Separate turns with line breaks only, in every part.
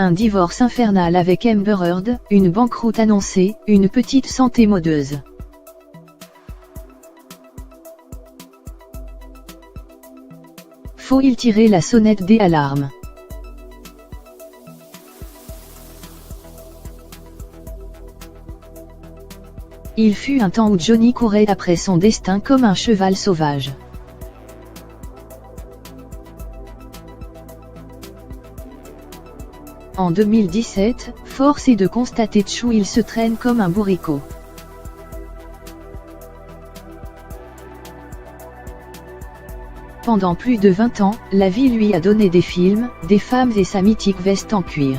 Un divorce infernal avec Amber Heard, une banqueroute annoncée, une petite santé modeuse. Faut-il tirer la sonnette des alarmes? Il fut un temps où Johnny courait après son destin comme un cheval sauvage. En 2017, force est de constater il se traîne comme un bourricot. Pendant plus de 20 ans, la vie lui a donné des films, des femmes et sa mythique veste en cuir.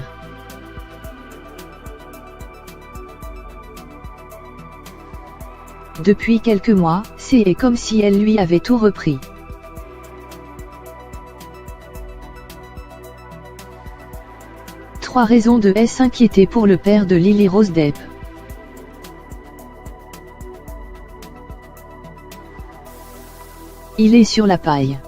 Depuis quelques mois, c'est comme si elle lui avait tout repris. Trois raisons de s'inquiéter pour le père de Lily Rose Depp. Il est sur la paille.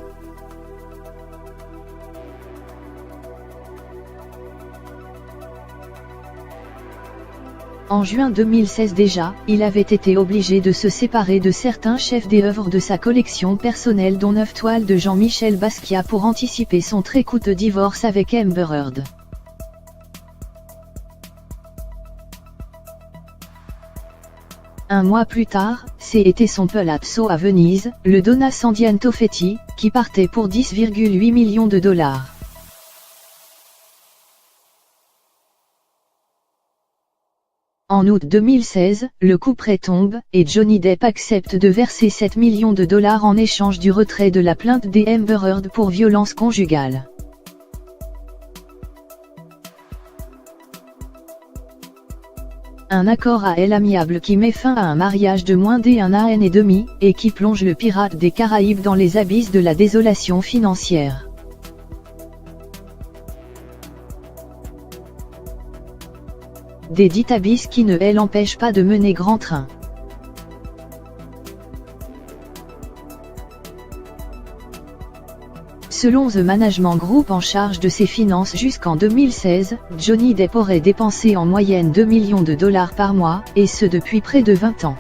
En juin 2016 déjà, il avait été obligé de se séparer de certains chefs d'œuvre de sa collection personnelle dont 9 toiles de Jean-Michel Basquiat pour anticiper son très coûteux divorce avec Amber Heard. Un mois plus tard, c'était son palazzo à Venise, le Donna Sandianto Fetti, qui partait pour 10,8 millions de dollars. En août 2016, le couperet tombe, et Johnny Depp accepte de verser 7 millions de dollars en échange du retrait de la plainte des Amber Heard pour violence conjugale. Un accord à l'amiable qui met fin à un mariage de moins d'1 an et demi, et qui plonge le pirate des Caraïbes dans les abysses de la désolation financière. Des dits abysses qui ne l'empêchent pas de mener grand train. Selon The Management Group en charge de ses finances jusqu'en 2016, Johnny Depp aurait dépensé en moyenne 2 millions de dollars par mois, et ce depuis près de 20 ans.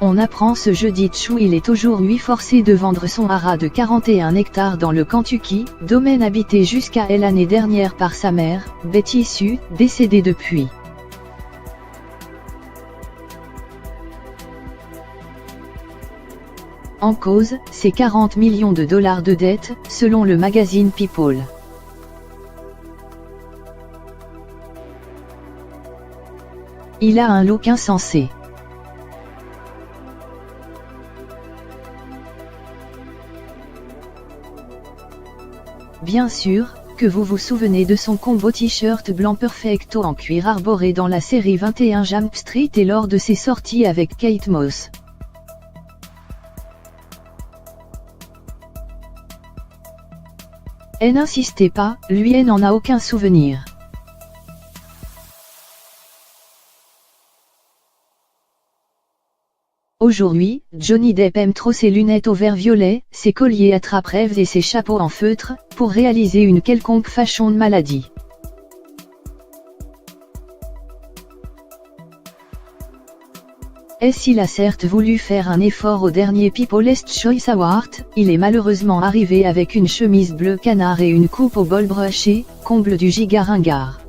On apprend ce jeudi il est aujourd'hui forcé de vendre son haras de 41 hectares dans le Kentucky, domaine habité jusqu'à l'année dernière par sa mère, Betty Sue, décédée depuis. En cause, c'est 40 millions de dollars de dettes, selon le magazine People. Il a un look insensé. Bien sûr, que vous vous souvenez de son combo t-shirt blanc perfecto en cuir arboré dans la série 21 Jump Street et lors de ses sorties avec Kate Moss. N'insistez pas, lui n'en a aucun souvenir. Aujourd'hui, Johnny Depp aime trop ses lunettes au vert violet, ses colliers attrape-rêves et ses chapeaux en feutre, pour réaliser une quelconque fashion de maladie. S'il a certes voulu faire un effort au dernier People's Choice Award, il est malheureusement arrivé avec une chemise bleu canard et une coupe au bol broché, comble du giga ringard.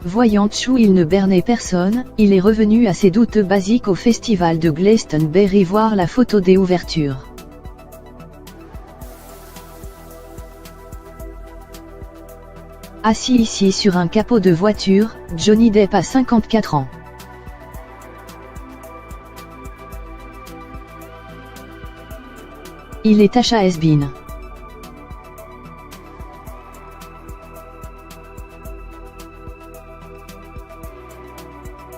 Voyant il ne bernait personne, il est revenu à ses doutes basiques au festival de Glastonbury voir la photo des ouvertures. Assis ici sur un capot de voiture, Johnny Depp a 54 ans. Il est has-been.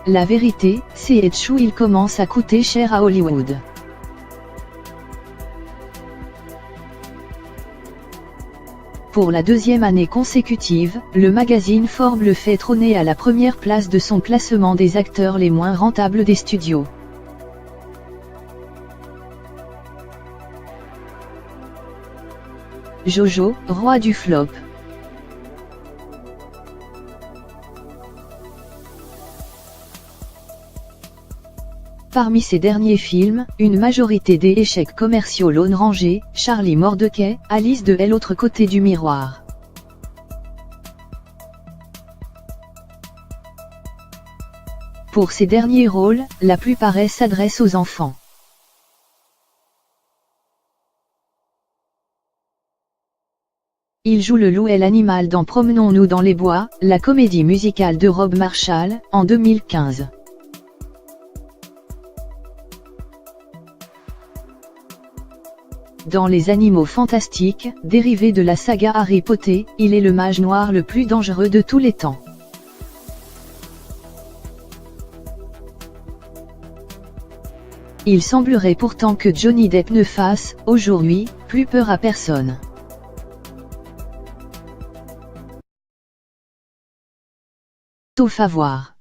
La vérité, c'est que il commence à coûter cher à Hollywood. Pour la deuxième année consécutive, le magazine Forbes le fait trôner à la première place de son classement des acteurs les moins rentables des studios. Jojo, roi du flop. Parmi ces derniers films, une majorité des échecs commerciaux Lone Ranger, Charlie Mordecai, Alice de l'autre côté du miroir. Pour ces derniers rôles, la plupart s'adressent aux enfants. Il joue le loup et l'animal dans Promenons-nous dans les bois, la comédie musicale de Rob Marshall, en 2015. Dans Les Animaux Fantastiques, dérivé de la saga Harry Potter, il est le mage noir le plus dangereux de tous les temps. Il semblerait pourtant que Johnny Depp ne fasse, aujourd'hui, plus peur à personne. Sauf à voir.